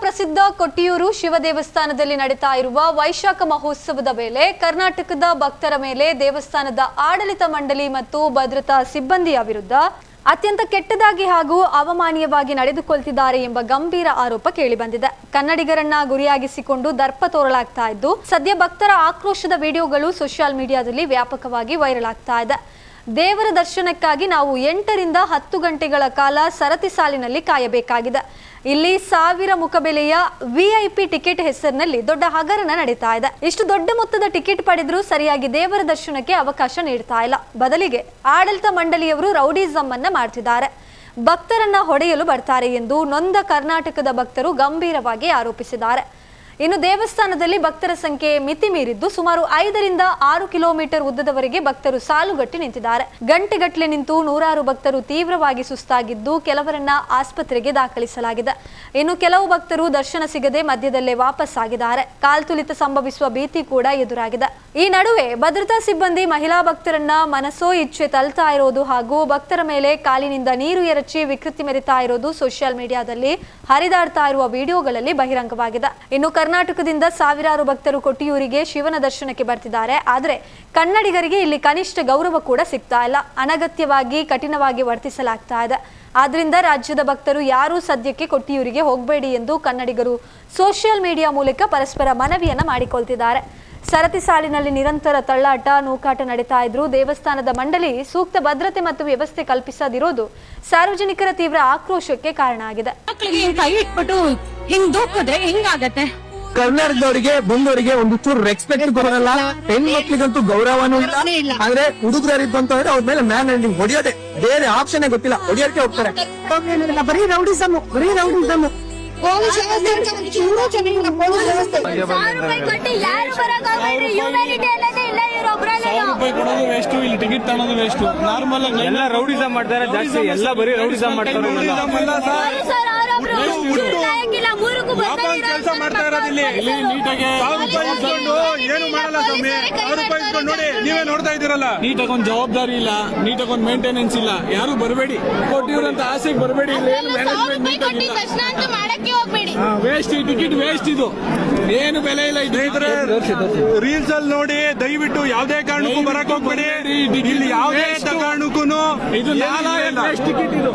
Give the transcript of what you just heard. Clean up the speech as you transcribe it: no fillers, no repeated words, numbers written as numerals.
ಪ್ರಸಿದ್ಧ ಕೊಟ್ಟಿಯೂರು ಶಿವ ದೇವಸ್ಥಾನದಲ್ಲಿ ನಡೀತಾ ಇರುವ ವೈಶಾಖ ಮಹೋತ್ಸವದ ವೇಳೆ ಕರ್ನಾಟಕದ ಭಕ್ತರ ಮೇಲೆ ದೇವಸ್ಥಾನದ ಆಡಳಿತ ಮಂಡಳಿ ಮತ್ತು ಭದ್ರತಾ ಸಿಬ್ಬಂದಿಯ ವಿರುದ್ಧ ಅತ್ಯಂತ ಕೆಟ್ಟದಾಗಿ ಹಾಗೂ ಅವಮಾನೀಯವಾಗಿ ನಡೆದುಕೊಳ್ಳುತ್ತಿದ್ದಾರೆ ಎಂಬ ಗಂಭೀರ ಆರೋಪ ಕೇಳಿಬಂದಿದೆ. ಕನ್ನಡಿಗರನ್ನ ಗುರಿಯಾಗಿಸಿಕೊಂಡು ದರ್ಪ ತೋರಲಾಗ್ತಾ ಇದ್ದು, ಸದ್ಯ ಭಕ್ತರ ಆಕ್ರೋಶದ ವಿಡಿಯೋಗಳು ಸೋಷಿಯಲ್ ಮೀಡಿಯಾದಲ್ಲಿ ವ್ಯಾಪಕವಾಗಿ ವೈರಲ್ ಆಗ್ತಾ ಇದೆ. ದೇವರ ದರ್ಶನಕ್ಕಾಗಿ ನಾವು 8 ರಿಂದ 10 ಗಂಟೆಗಳ ಕಾಲ ಸರತಿ ಸಾಲಿನಲ್ಲಿ ಕಾಯಬೇಕಾಗಿದೆ. ಇಲ್ಲಿ 1000 ಮುಖಬೆಲೆಯ ವಿಐಪಿ ಟಿಕೆಟ್ ಹೆಸರಿನಲ್ಲಿ ದೊಡ್ಡ ಹಗರಣ ನಡೀತಾ ಇದೆ. ಇಷ್ಟು ದೊಡ್ಡ ಮೊತ್ತದ ಟಿಕೆಟ್ ಪಡೆದರೂ ಸರಿಯಾಗಿ ದೇವರ ದರ್ಶನಕ್ಕೆ ಅವಕಾಶ ನೀಡ್ತಾ ಇಲ್ಲ. ಬದಲಿಗೆ ಆಡಳಿತ ಮಂಡಳಿಯವರು ರೌಡಿಸಂ ಅನ್ನ ಮಾಡ್ತಿದ್ದಾರೆ, ಭಕ್ತರನ್ನ ಹೊಡೆಯಲು ಬರ್ತಾರೆ ಎಂದು ನೊಂದ ಕರ್ನಾಟಕದ ಭಕ್ತರು ಗಂಭೀರವಾಗಿ ಆರೋಪಿಸಿದ್ದಾರೆ. ಇನ್ನು ದೇವಸ್ಥಾನದಲ್ಲಿ ಭಕ್ತರ ಸಂಖ್ಯೆ ಮಿತಿ ಮೀರಿದ್ದು ಸುಮಾರು 5 ರಿಂದ 6 ಕಿಲೋಮೀಟರ್ ಉದ್ದದವರೆಗೆ ಭಕ್ತರು ಸಾಲುಗಟ್ಟಿ ನಿಂತಿದ್ದಾರೆ. ಗಂಟೆಗಟ್ಟಲೆ ನಿಂತು ನೂರಾರು ಭಕ್ತರು ತೀವ್ರವಾಗಿ ಸುಸ್ತಾಗಿದ್ದು ಕೆಲವರನ್ನ ಆಸ್ಪತ್ರೆಗೆ ದಾಖಲಿಸಲಾಗಿದೆ. ಇನ್ನು ಕೆಲವು ಭಕ್ತರು ದರ್ಶನ ಸಿಗದೆ ಮಧ್ಯದಲ್ಲೇ ವಾಪಸ್ ಆಗಿದ್ದಾರೆ. ಕಾಲ್ತುಳಿತ ಸಂಭವಿಸುವ ಭೀತಿ ಕೂಡ ಎದುರಾಗಿದೆ. ಈ ನಡುವೆ ಭದ್ರತಾ ಸಿಬ್ಬಂದಿ ಮಹಿಳಾ ಭಕ್ತರನ್ನ ಮನಸೋ ಇಚ್ಛೆ ತಳ್ತಾ ಇರೋದು ಹಾಗೂ ಭಕ್ತರ ಮೇಲೆ ಕಾಲಿನಿಂದ ನೀರು ಎರಚಿ ವಿಕೃತಿ ಮೆರಿತಾ ಇರೋದು ಸೋಷಿಯಲ್ ಮೀಡಿಯಾದಲ್ಲಿ ಹರಿದಾಡ್ತಾ ಇರುವ ವಿಡಿಯೋಗಳಲ್ಲಿ ಬಹಿರಂಗವಾಗಿದೆ. ಇನ್ನು ಕರ್ನಾಟಕದಿಂದ ಸಾವಿರಾರು ಭಕ್ತರು ಕೊಟ್ಟಿಯೂರಿಗೆ ಶಿವನ ದರ್ಶನಕ್ಕೆ ಬರ್ತಿದ್ದಾರೆ. ಆದರೆ ಕನ್ನಡಿಗರಿಗೆ ಇಲ್ಲಿ ಕನಿಷ್ಠ ಗೌರವ ಕೂಡ ಸಿಗ್ತಾ ಇಲ್ಲ. ಅನಗತ್ಯವಾಗಿ ಕಠಿಣವಾಗಿ ವರ್ತಿಸಲಾಗ್ತಾ ಇದೆ. ಆದ್ರಿಂದ ರಾಜ್ಯದ ಭಕ್ತರು ಯಾರೂ ಸದ್ಯಕ್ಕೆ ಕೊಟ್ಟಿಯೂರಿಗೆ ಹೋಗಬೇಡಿ ಎಂದು ಕನ್ನಡಿಗರು ಸೋಷಿಯಲ್ ಮೀಡಿಯಾ ಮೂಲಕ ಪರಸ್ಪರ ಮನವಿಯನ್ನ ಮಾಡಿಕೊಳ್ತಿದ್ದಾರೆ. ಸರತಿ ಸಾಲಿನಲ್ಲಿ ನಿರಂತರ ತಳ್ಳಾಟ ನೂಕಾಟ ನಡೀತಾ ಇದ್ರು ದೇವಸ್ಥಾನದ ಮಂಡಳಿ ಸೂಕ್ತ ಭದ್ರತೆ ಮತ್ತು ವ್ಯವಸ್ಥೆ ಕಲ್ಪಿಸದಿರೋದು ಸಾರ್ವಜನಿಕರ ತೀವ್ರ ಆಕ್ರೋಶಕ್ಕೆ ಕಾರಣ ಆಗಿದೆ. ಕೈ ಇಟ್ಬಿಟ್ಟು ಹಿಂಗ್ ದೂಕಿದ್ರೆ ಹಿಂಗಾಗತ್ತೆ. ಕರ್ನಾಟಕದವರಿಗೆ ಬಂದವರಿಗೆ ಒಂದು ಚೂರು ರೆಸ್ಪೆಕ್ಟ್ ಬರಲ್ಲ. ಹೆಣ್ಮಕ್ಳಿಗಂತೂ ಗೌರವನೂ ಇಲ್ಲ. ಆದ್ರೆ ಹುಡುಗರಿದ್ದು ಅಂತ ಹೇಳಿದ್ರೆ ಅವ್ರ ಮೇಲೆ ಮ್ಯಾನ್ ಹ್ಯಾಂಡಿಂಗ್ ಹೊಡಿಯೋದೆ, ಬೇರೆ ಆಪ್ಷನ್ ಗೊತ್ತಿಲ್ಲ, ಹೊಡಿಯೋಕೆ ಹೋಗ್ತಾರೆ. ಬರೀ ರೌಡಿಸಮ್, ಬರೀ ರೌಡಿಸಮ್. ಟಿಕೆಟ್ ತಗೊಳ್ಳೋದು ವೇಸ್ಟ್. ನಾರ್ಮಲ್ ಆಗಿ ಎಲ್ಲ ರೌಡಿಸಮ್ ಮಾಡ್ತಾರೆ ಜಾಸ್ತಿ, ಎಲ್ಲ ಬರೀ ರೌಡಿಸಮ್ ಮಾಡ್ತಾರೆ. ಕೆಲಸ ಮಾಡ್ತಾ ಇರೋದಿಲ್ಲ ನೀಟಾಗಿ ಏನು ಮಾಡಲ್ಲ ಸ್ವಾಮಿ. ನೋಡಿ ನೀವೇ ನೋಡ್ತಾ ಇದ್ದೀರಲ್ಲ, ನೀಟಾಗಿ ಒಂದು ಜವಾಬ್ದಾರಿ ಇಲ್ಲ, ನೀಟಾಗಿ ಒಂದು ಮೇಂಟೆನೆನ್ಸ್ ಇಲ್ಲ. ಯಾರು ಬರಬೇಡಿ, ಕೊಟ್ಟಿವ್ರಂತ ಆಸೆಗೆ ಬರಬೇಡಿ. ಮ್ಯಾನೇಜ್ಮೆಂಟ್ ನೀಟಾಗಿಲ್ಲ, ವೇಸ್ಟ್. ಈ ಟಿಕೆಟ್ ವೇಸ್ಟ್, ಇದು ಏನು ಬೆಲೆ ಇಲ್ಲ. ರೀಲ್ಸ್ ಅಲ್ಲಿ ನೋಡಿ ದಯವಿಟ್ಟು ಯಾವುದೇ ಕಾರಣಕ್ಕೂ ಬರಕ್ ಹೋಗ್ಬೇಡಿ. ಇಲ್ಲಿ ಯಾವುದೇ ಕಾರಣಕ್ಕೂ ಇದು ಟಿಕೆಟ್ ಇದು